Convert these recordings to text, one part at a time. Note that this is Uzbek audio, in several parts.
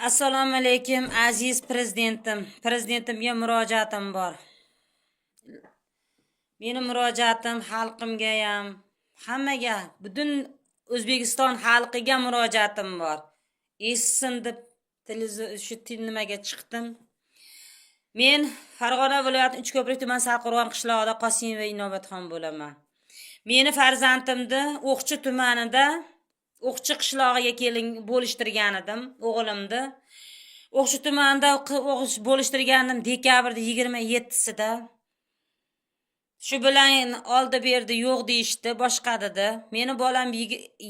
Assalomu alaykum aziz prezidentim. Prezidentimga murojaatim bor. Meni murojaatim xalqimga ham, hammaga, butun O'zbekiston xalqiga murojaatim bor. Eshitsin deb shu nimaga chiqdim. Men Farg'ona viloyati Uchko'prik tuman Sarqo'rg'on qishlog'ida Qosimova Inobatxon bo'laman. Meni farzandimni O'qchi tumanida O'qchi qishlog'iga keling bo'lishtirgan edim, o'g'limni. O'qchi tumanida bo'lishtirgandim dekabrda 27sida. Shu bilan oldi berdi, yo'q deyishdi, boshqa dedi. Meni bolam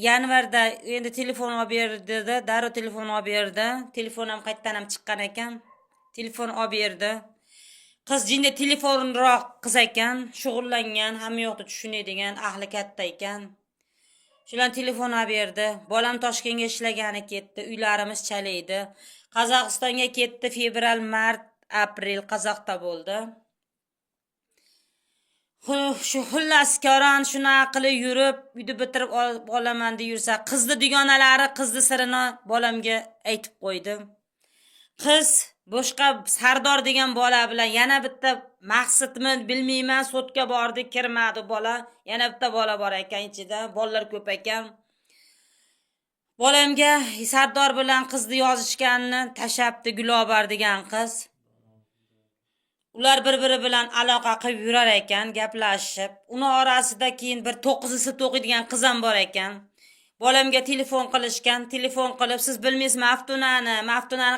yanvarda endi telefon olib berdi, darrov telefon olib berdi. Telefon ham qaytdan ham chiqqan ekan. Telefon olib berdi. Qiz jinda telefonroq qiz ekan, shug'ullangan, hamma yoqda tushunadigan, ahli katta ekan. Shular telefon olib berdi. Bolam Toshkentga ishlagani ketdi, uylarimiz chalaydi. Qozog'istonga ketdi, fevral, mart, aprel Qozoqda bo'ldi. Shu xullas ko'ran shunaqa qilib yurib, uyni bitirib olaman deb yursa, qizni dugonalari qizni sirini bolamga aytib qo'ydi. Qiz boshqa Sardor degan bola bilan yana bitta maqsadmi bilmayman, sotga bordi, kirmadi bola. Yana bitta bola bor ekan ichida, bolalar ko'p ekan. Bolamga Sardor bilan qizni yozishganini tashabdi Gulobar degan qiz. Ular bir-biri bilan aloqa qilib yurar ekan, gaplashib. Uni orasida keyin bir 9-si o'qiydigan qiz ham bor ekan. Bolamga telefon qilishgan, telefon qilib, siz bilmaysiz Maftunani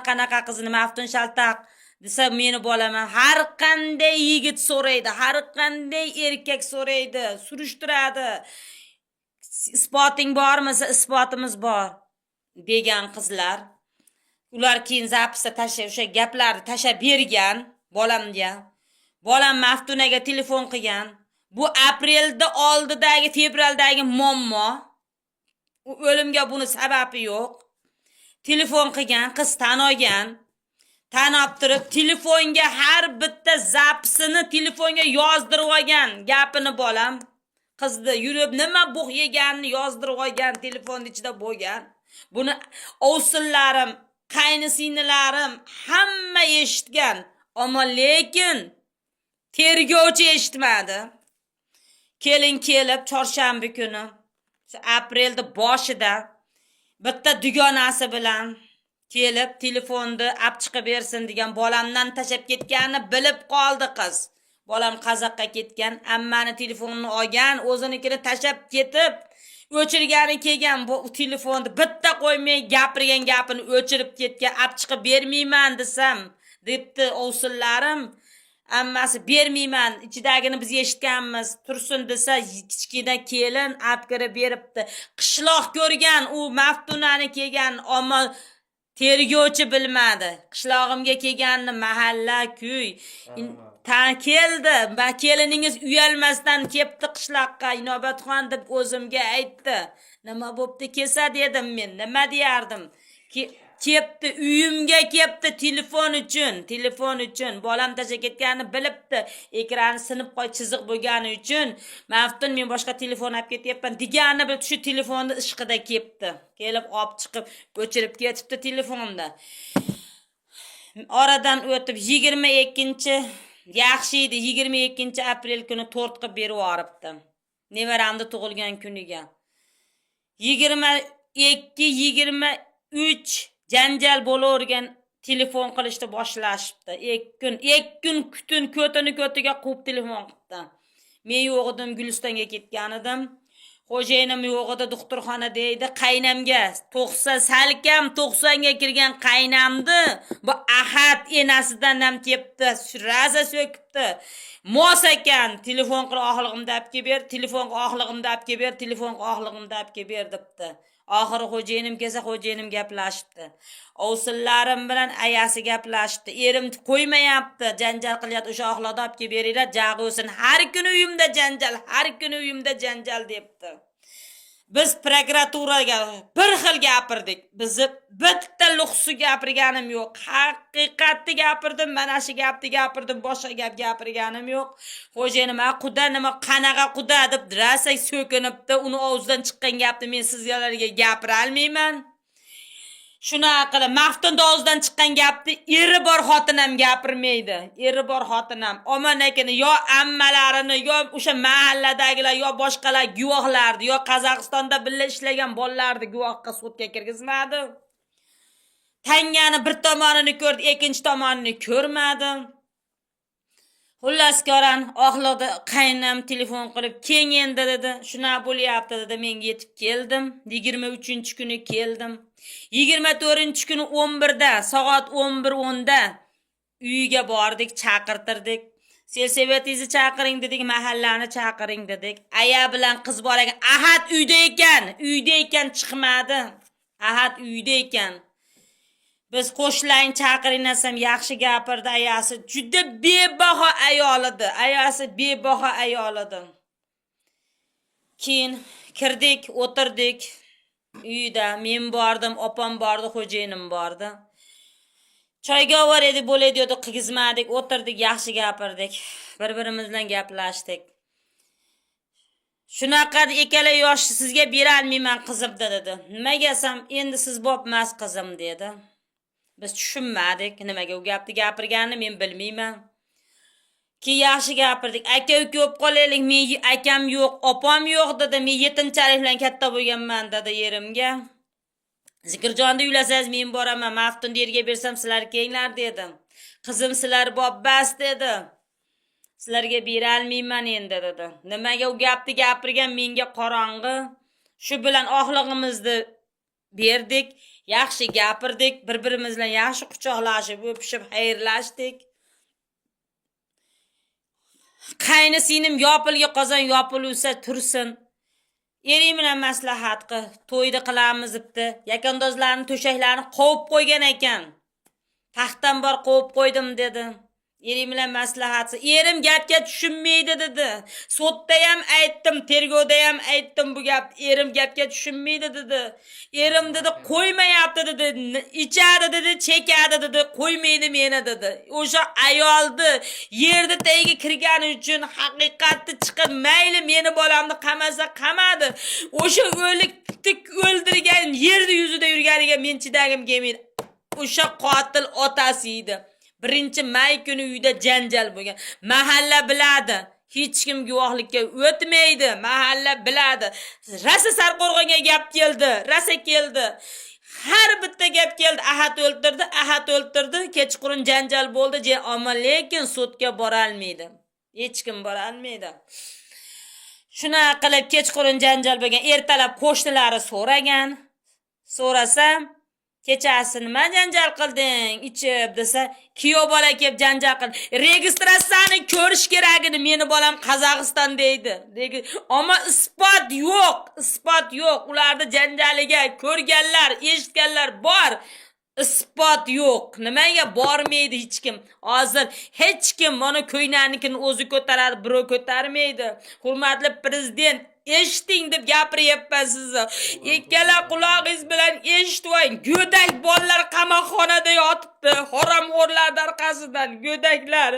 qanaqa qizini, Maftun Shaltaq desa, meni bolaman har qanday yigit so'raydi, har qanday erkak so'raydi, surishtiradi. Isboting bormi? Isbotimiz bor degan qizlar. Ular keyin zapisda o'sha gaplarni tashab bergan bolamga. Bolam Maftunaga telefon qilgan. Bu aprelda oldidagi, fevraldagi muammo. O'limga buni sababi yo'q. Telefon qilgan, qiz tanogan. Tanab turib telefonga har bitta zapisini telefonga yozdirib olgan. Gapini bolam qizni yurib nima bug' yeganini yozdirib olgan, telefon ichida bo'lgan. Buni ovsinlarim, qaynisinilarim hamma eshitgan. Ammo lekin tergovchi eshitmadi. Kelib chorshanba kuni aprelda boshida bitta dugonasi bilan kelib telefonni olib chiqib bersin degan bolamdan tashab ketganini bilib qoldi qiz. Bolam Qozoqqa ketgan, ammani telefonini olgan, o'zinikini tashab ketib, o'chirgani kelgan bu telefonni bitta qo'ymay gapirgan gapini o'chirib ketgan, olib chiqib bermayman desam, debdi ovsinlarim. Ammasi bermayman, ichidagini biz eshitganmiz, tursin desa kichkina kelin olib kirib beribdi. Qishloq ko'rgan, u Maftunani kelgan, ammo tergovchi bilmadi. Qishlog'imga kelganini mahalla, kuy keldi. Va keliningiz uyalmasdan kelibdi qishloqqa, Inobatxon deb o'zimga aytdi. Nima bo'pti kelsa dedim men, nima deyardim? Kepti, uyimga kepti telefon uchun. Bolam tasha ketganini bilibdi. Ekrani sinib qo'y chiziq bo'lgani uchun, Maftun men boshqa telefon olib ketyapman degani bilib shu telefonni ishqida kepti. Kelib olib chiqib o'chirib ketibdi telefonni. Oradan o'tib yaxshi edi, 22-aprel kuni tort qilib berib yoribdi. Nevaramda tug'ilgan kuniga. 23 janjal bo'lavergan, telefon qilishni boshlashibdi. 2 kun ko'tini ko'tiga quvib telefon qildi. Men yo'q edim, Gulistonga ketgan edim. Xo'jayinim yo'q edi, doktorxonada edi. Qaynamga 90ga kirgan qaynamdi. Bu ahad enasidan ham tepdi, raza so'kibdi. Mos ekan, telefon qilib oxlig'imda olib kelib ber, debdi. Oxiri xo'jayinim kelsa, xo'jayinim gaplashibdi. Ovsinlarim bilan ayasi gaplashibdi. Erim qo'ymayapti, janjal qilyapti, o'sha oxloqda olib kelib beringlar, jag'osin. Har kuni uyimda janjal, debdi. Biz prokuraturaga bir xil gapirdik. Bizni bitta luxsi gapirganim yo'q. Haqiqatni gapirdim, mana shu gapni gapirdim, boshqa gap gapirganim yo'q. Xo'jayinim, "Quda nima, qanaqa quda?" deb rasak so'kinibdi. Uni og'zidan chiqqan gapni men sizlarga gapira olmayman. Shunaqa qilib Maftunda og'zidan chiqqan gapni eri bor xotinam gapirmaydi. Eri bor xotinam omon akani yo ammalarini yo o'sha mahalladagilar yo boshqalar guvohlardi, yo Qozog'istonda birga ishlagan bolalarni guvohga sudga kirgizmadi. Tangani bir tomonini ko'rdi, ikkinchi tomonini ko'rmadi. Xullas ko'ran oxloqda qaynam telefon qilib, "Keng endi" dedi. "Shuna bo'lyapti" dedi. Men yetib keldim. 23-kuni keldim. 24-kuni 11da, soat 11:10da uyiga bordik, chaqirtirdik. Selsevetingizni chaqiring dedik, mahallani chaqiring dedik. Aya bilan qiz bor ekan. Ahad uyda ekan, chiqmadi. Ahad uyda ekan. Biz qo'shlang chaqiring desam yaxshi gapirdi ayasi. Juda bebaho ayol edi. Ayasi bebaho ayol edi. Keyin kirdik, o'tirdik. Uyda men bordim, opam bordi, xo'jayinim bordi. Choyga var edi, bo'ladi dedi, qigizmadik, o'tirdik, yaxshi gapirdik. Bir-birimiz bilan gaplashdik. Shunaqa ikkala yosh sizga bera olmayman qizim dedi. Nimaga desam, endi siz bo'pmas qizim dedi. Biz tushunmadik, nimaga u gapni gapirganini men bilmayman. Ki yaxshi gapirdik. Aka ko'p qolaylik, men akam yo'q, opam yo'q dedi. Men yetimchalik bilan katta bo'lganman dedi yerimga. Zikrjonda uylasangiz men boraman, Maftunda yerga bersam sizlar kelinglar dedim. Qizim sizlar bobbas dedi. Sizlarga bera olmayman endi dedi. Nimaga u gapni gapirgan menga qorong'i. Shu bilan oxlig'imizni berdik, yaxshi gapirdik, bir-birimiz bilan yaxshi quchoqlashib, o'pishib, xayrlashdik. Qayni sinim yopilga qozon yopilsa tursin. Ering bilan maslahat qil, to'yda qilamiz debdi. Yakandozlarni to'shaklarini qovib qo'ygan ekan. Taxtdan bor qovib qo'ydim dedi. Ering bilan maslahat qil. Erim gapga tushunmaydi dedi. Sotda ham aytdim, tergovda ham aytdim bu gap. Erim gapga tushunmaydi dedi. Erim dedi, qo'ymayapti dedi. Ichadi dedi, chekadi dedi, qo'ymaydi meni dedi. O'sha ayolni yerda tagiga kirgani uchun haqiqatni chiqib, mayli meni bolamni qamasa qamadi. O'sha o'likni o'ldirgan yerda yuzida yurganiga men chidagim kelmaydi. O'sha qotil otasi edi. 1-may kuni uyda janjal bo'lgan. Mahalla biladi. Hech kim guvohlikka o'tmaydi. Mahalla biladi. Rasa Sarqo'rg'onga gap keldi. Rasa keldi. Har bitta gap keldi. Ahad o'ltirdi. Kechqurun janjal bo'ldi. Ammo lekin sudga bora olmaydi. Hech kim bora olmaydi. Shuna qilib kechqurun janjal bo'lgan. Ertalab qo'shnilari so'ragan. So'rasam, kechasi nima janjal qilding? Ichib desa, kuyov bola kelib janjal qildi. Registratsiyani ko'rish kerakini meni bolam Qozog'iston deydi. Ammo isbot yo'q. Ularni janjaliga ko'rganlar, eshitganlar bor. Isbot yo'q. Nimaga bormaydi hech kim? Hozir hech kim mana ko'ynanikini o'zi ko'taradi, birov ko'tarmaydi. Hurmatli prezident, eshiting deb gapiryapman sizni. Ikkala quloqingiz bilan eshitvoy. Go'dak bolalar qamoqxonada yotibdi. Haromxo'rlar orqasidan go'daklar.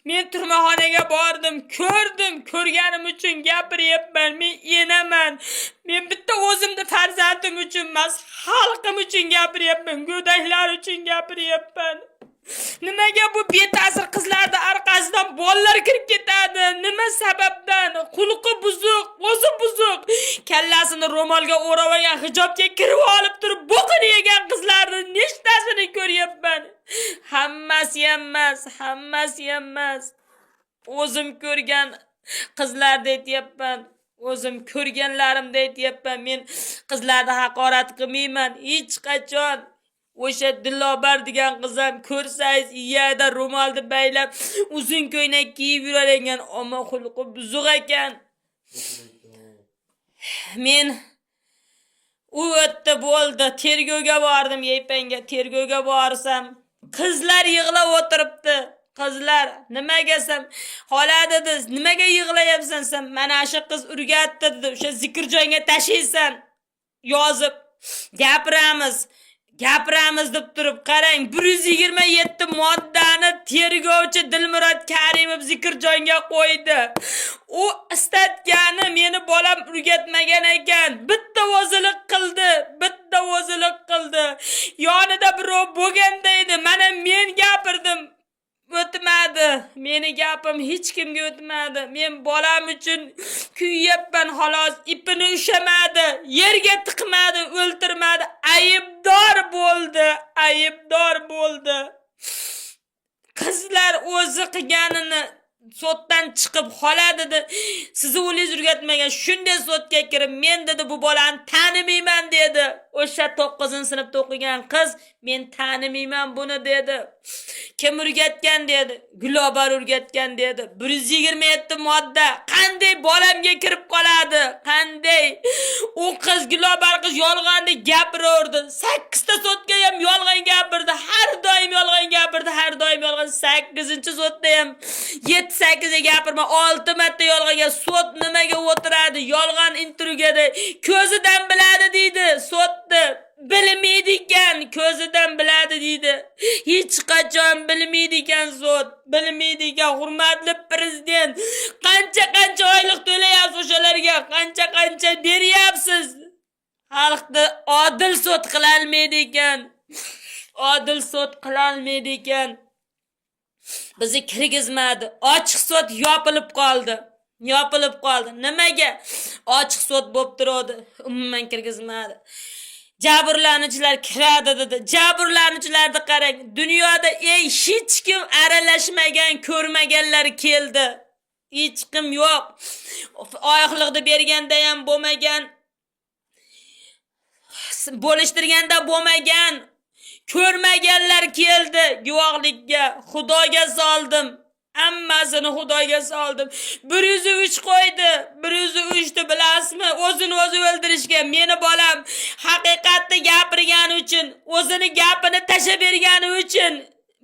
Men turmaxonaga bordim, ko'rganim uchun gapiryapman. Men enaman. Men bitta o'zimni farzandim uchun emas, xalqim uchun gapiryapman, go'daklar uchun gapiryapman. Nimaga bu beta'sir qizlarning orqasidan bolalar kirib ketadi? Nima sababdan? Xulqi buzuq, o'zi buzuq. Kallasini ro'molga o'rab olgan, hijobga kirib olib turib, bo'qini yegan qizlarning nechtasini ko'ryapman. Hammasi emas. O'zim ko'rgan qizlarni aytyapman. O'zim ko'rganlarimni aytyapman. Men qizlarni haqorat qilmayman hech qachon. O'sha Dilobar degan qizam ko'rsangiz, iyada ro'molni baylab, uzun ko'ylak kiyib yuravergan, ammo xulqi buzuq ekan. Men u o'tdi bo'ldi, tergovga bordim, Yepanga tergovga borsam, qizlar yig'lab o'tiribdi. Qizlar, nimaga desam, "Xola" dedi, "Nimaga yig'layapsan sen? Mana shu qiz urgatdi" dedi. "O'sha Zikrjonga tashiysan, yozib gapiramiz deb turib, qarang, 127 moddani tergovchi Dilmurod Karimov Zikrjonga qo'ydi. U istatgani meni bolam urgatmagan ekan. Bitta o'zilik qildi. bo'ldi. Yonida birov bo'lganda edi. Mana men gapirdim. O'tmadi. Meni gapim hech kimga o'tmadi. Men bolam uchun kuyyapman xolos. Ipini ushamadi, yerga tiqmadi, o'ltirmadi. Aybdor bo'ldi. Aybdor bo'ldi. Qizlar o'zi qilganini sotdan chiqib qoladi dedi. Sizni o'zingiz o'rgatmagan shunday sotga kirib, men dedi bu bolani tanimayman dedi. O'sha 9-sinfda o'qigan qiz, men tanimayman buni dedi. Kim o'rgatgan dedi. Globar o'rgatgan dedi. 127 modda qanday bolamga kirib qoladi? Qanday? U qiz Globar qiz yolg'onni gapiraverdi. 8 ta sotga ham yolg'on gapirdi. Har doim yolg'on gapirdi, har doim yolg'on. 8-sotda ham 7-8 gapirma, 6 marta yolg'onga. Sot nimaga o'tiradi? Yolg'on intervyuda ko'zidan biladi deydi. Sotni bilmaydi ekan, ko'zidan biladi deydi. Hech qachon bilmaydi ekan sot, bilmaydi ekan. Hurmatli prezident, qancha oylik to'layapsiz o'shalarga? Qancha beryapsiz? Xalqni odil sot qila olmaydi ekan. Odil sot qila olmaydi ekan. Bizni kirgizmadi. Ochiq sot yopilib qoldi. Yopilib qoldi. Nimaga? Ochiq sot bo'lib turadi. Umuman kirgizmadi. Jabrlanuvchilar kiradi dedi. Jabrlanuvchilarni qarang. Dunyoda hech kim aralashmagan, ko'rmaganlar keldi. Hech kim yo'q. Oyoqliqni berganda ham bo'lmagan. Bo'lishtirganda bo'lmagan. Ko'rmaganlar keldi guvohlikka. Xudoga soldim. Hammasini Xudoga soldim. 103 qo'ydi. 103 ni bilasizmi? O'zini o'zi o'ldirishga. Meni bolam haqiqatni gapirgani uchun, o'zini gapini tashlab bergani uchun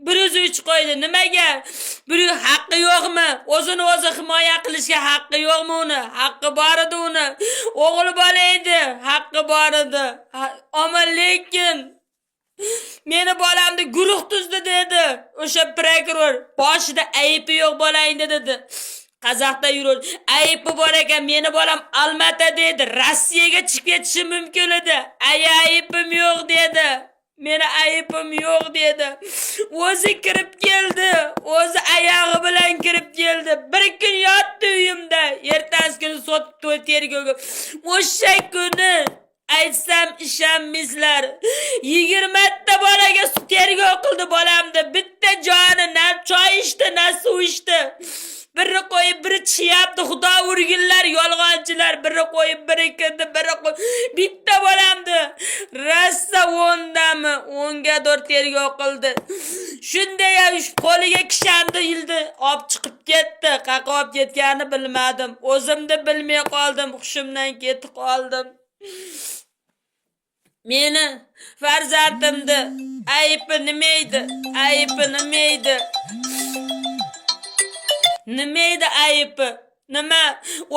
103 qo'ydi. Nimaga? Bir haqqi yo'qmi? O'zini o'zi himoya qilishga haqqi yo'qmi uni? Haqqi bor edi uni. O'g'li bola edi, haqqi bor edi. Ammo lekin meni bolamni guruh tuzdi dedi. O'sha prokuror boshida aybi yo'q bolangda dedi. Qozoqda yurur. Aybi bor ekan, meni bolam Almata dedi. Rossiyaga chiqib ketishi mumkin edi. Ayibim yo'q dedi. Meni ayibim yo'q dedi. O'zi kirib keldi. O'zi oyog'i bilan kirib keldi. Bir kun yotdi uyimda. Ertasi kuni sot tergovga. O'sha kuni aytsam ishonmaysizlar. 20 ta bolaga tergov qildi bolamni. Bitta joni na choy ichdi, na suv ichdi. Biri qo'yib, biri chiyapti. Xudo urginlar, yolg'onchilar. Biri qo'yib, biri kirdi, biri qo'yib. Bitta bolamni rassa 10 dami 10 ga 4 tergov qildi. Shunday ham qo'liga kishandi yildi, olib chiqib ketdi. Qaqa olib ketganini bilmadim. O'zimni bilmay qoldim, hushimdan ketib qoldim. Meni farzandimni aybi nima edi? Aybi nima edi? Nima edi aybi? Nima?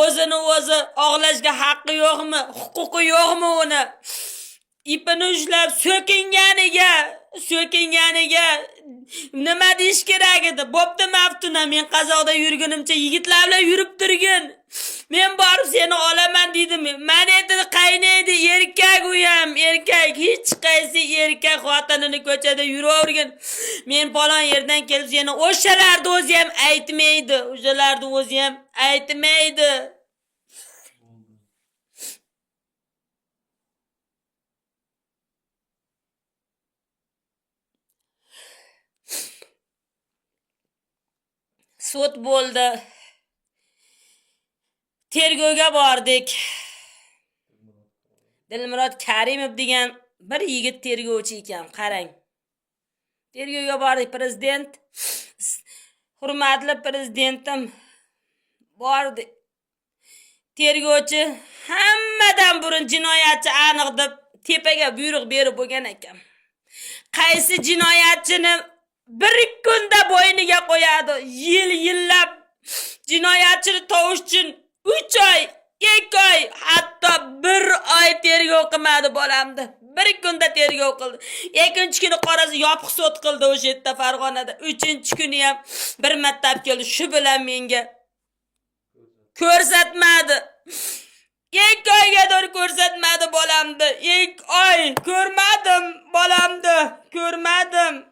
O'zini o'zi og'lashga haqqi yo'qmi? Huquqi yo'qmi uni? Ipini ushlab so'kinganiga nima deyish kerak edi? Bo'pti Maftuna, men qazoqda yurgunimcha yigitlar bilan yurib turgin. Men borib seni olaman dedim. Men edi qaynaydi, erkak u ham, erkak. Hech qaysi erkak xotinini ko'chada yuravergan. Men falon yerdan kelib seni o'shalarni o'zi ham aytmaydi. O'shalarni o'zi ham aytmaydi. Sud bo'ldi. Tergovga bordik. Dilmurod Karimov degan bir yigit tergovchi ekan, qarang. Tergovga bordik, prezident. Hurmatli prezidentim bordi. Tergovchi hammadan burun jinoyatchi aniq deb tepaga buyruq berib bo'lgan ekan. Qaysi jinoyatchini bir kunda bo'yniga qo'yadi, yillab jinoyatchini tovush uchun 3 oy, 2 oy, hatto 1 oy tergov qilmadi bolamni. Bir kunda tergov qildi. Ikkinchi kuni qorasi yopiq sud qildi o'sha yerda Farg'onada. 3-kuni ham bir marta olib keldi. Shu bilan menga ko'rsatmadi. 2 oyga ko'rsatmadi bolamni. 2 oy ko'rmadim. ko'rindi, ko'rmadim.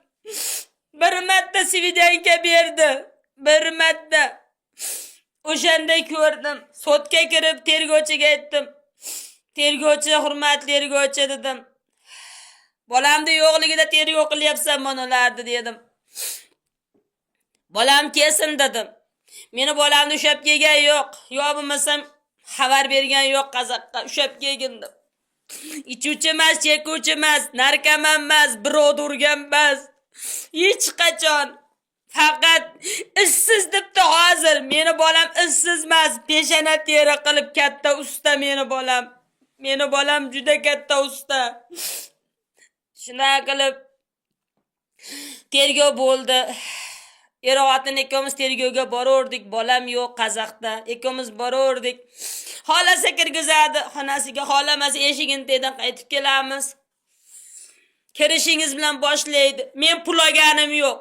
Bir marta svidanka berdi. Bir marta. O'shanda ko'rdim. Sotga kirib tergovchiga aytdim. Tergovchi, hurmatli tergovchi dedim. Bolamni yo'qligida tergov qilyapsan bularni dedim. Bolam kelsin dedim. Meni bolamni ushab kelgan yo'q. Yo bo'lmasam xabar bergan yo'q qazoqqa. Ushab kelgin deb. İçuvchi emas, chekuvchi emas, narkoman emas, birovni urgan emas. Hech qachon. Faqat ishsiz debdi hozir. Meni bolam ishsiz emas, peshana teri qilib katta usta meni bolam. Meni bolam juda katta usta. Shuna qilib tergov bo'ldi. Er-xotin ikkomiz tergovga boraverdik. Bolam yo'q qazoqda. Ikkomiz boraverdik. Xolasi kirgizadi xonasiga, xolamasi eshigini tedan qaytib kelamiz. Kirishingiz bilan boshlaydi. Men pul olganim yo'q.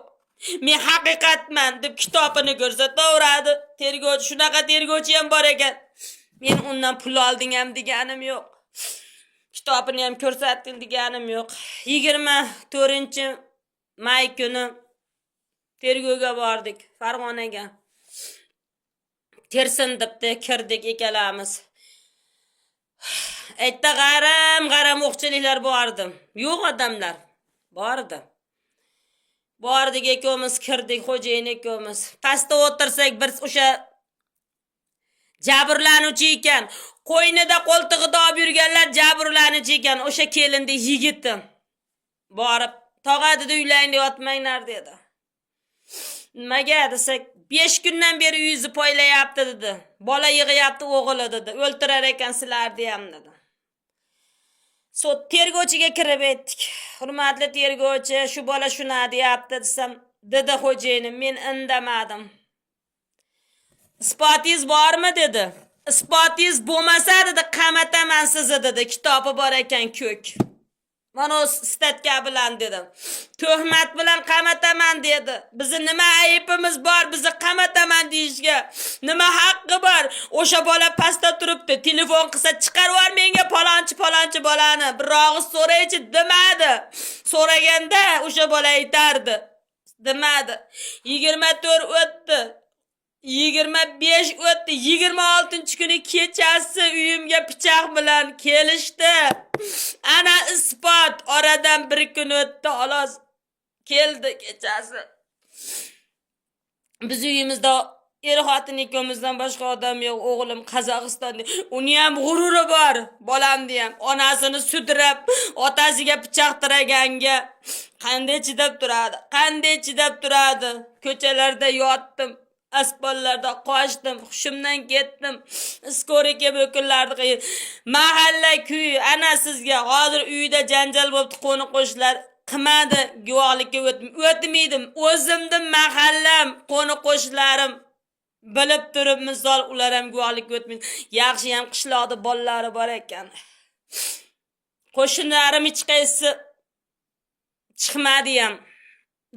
Men haqiqatman deb kitobini ko'rsataveradi. Tergovchi, shunaqa tergovchi ham bor ekan. Men undan pul olding ham deganim yo'q. Kitobini ham ko'rsatdim deganim yo'q. 24-may kuni tergovga bordik Farg'onaga. Tersin debdi, kirdik ikkalamiz. Aytda g'aram o'qchiliklar bordi. Yo'q odamlar bordi. Bordik ikkomiz kirdik, xo'jayin ikkomiz. Pastda o'tirsak bir o'sha jabrlanuvchi ekan. Qo'ynida qo'ltig'ida olib yurganlar jabrlanuvchi ekan. O'sha kelindi yigitni. Borib, tog'a dedi uylayni yotmanglar dedi. Nimaga desak, 5 kundan beri uyingizni poylayapti dedi. Bola yig'yapti o'g'li dedi. O'ltirar ekan sizlarni ham dedi. Tergovchiga kirib aytdik. Hurmatli tergovchi, shu bola shuna deyapti desam, dedi xo'jayinim, men indamadim. Isbotingiz bormi dedi. Isbotingiz bo'lmasa dedi, qamataman sizni dedi. Kitobi bor ekan ko'k. Mana statga bilan dedim. Tuhmat bilan qamataman dedi. Bizni nima ayibimiz bor? Bizni qamataman deyishga nima haqqi bor? O'sha bola pastda turibdi. Telefon qilsa chiqarib yubor menga palonchi bolani. Bir og'iz so'raychi demadi. So'raganda o'sha bola aytardi. Demadi. 24 o'tdi. 25 o'tdi. 26-kuni kechasi uyimga pichoq bilan kelishdi. Ana isbot. Oradan bir kun o'tdi, xolos. Keldi kechasi. Biz uyimizda er-xotin ikkomizdan boshqa odam yo'q. O'g'lim Qozog'istonda. Uni ham g'ururi bor, bolamni ham. Onasini sudrab, otasiga pichoq tiraganga qanday chidab turadi? Ko'chalarda yotdim. Asbollarda qochdim, hushimdan ketdim. Iskorik bo'kinlardi. Mahalla kuy, ana sizga hozir uyda janjal bo'libdi, qo'ni qo'shlar qilmadi, guvohlikka o'tmaydim. O'zimning mahallam, qo'ni qo'shlarim bilib turib, misol ular ham guvohlikka o'tmaydi. Yaxshi ham qishloqda bolalari bor ekan. Qo'shnlarim hech qaysi chiqmadi ham.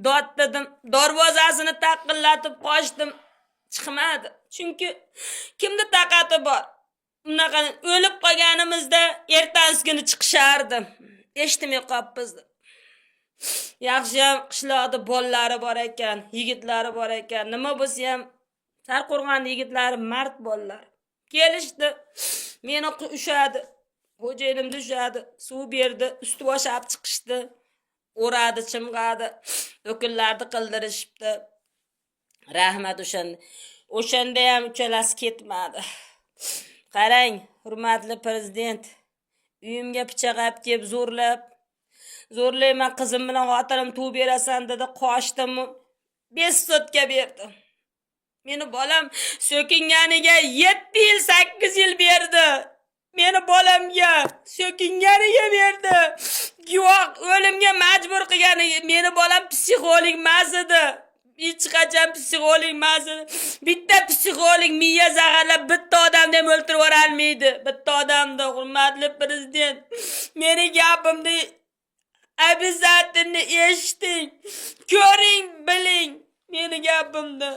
Dod dedim, darvozasini taqillatib qochdim. Chiqmadi. Chunki kimda taqati bor? Unaqa o'lib qolganimizda ertangi kuni chiqishardi. Eshitmay qolibmiz. Yaxshi ham qishloqda bolalari bor ekan, yigitlari bor ekan. Nima bo'lsa ham Sarqo'rg'on yigitlari mard bolalar. Kelishdi. Meni ushadi. Xo'jayinimni ushadi. Suv berdi, usti boshab chiqishdi. O'radi, chimg'adi. O'kinlarni qildirishibdi. Rahmat o'shanda. O'shanda ham uchalasi ketmadi. Qarang, hurmatli prezident, uyimga pichoq olib kelib zo'rlayman qizim bilan xotinim tuv berasan dedi, qochdim. 5 sotka berdi. Meni bolam so'kinganiga 7 yil 8 yil berdi. Meni bolamga so'kinganiga berdi. Guvoh o'limga majbur qilgani meni bolam psixolog emas edi. Hech qachon psixolog emas edi. Bitta psixolog miya zaharlab bitta odamni ham o'ltirib olmaydi. Bitta odamni, hurmatli prezident, meni gapimni обязательно eshiting. Ko'ring, biling meni gapimni.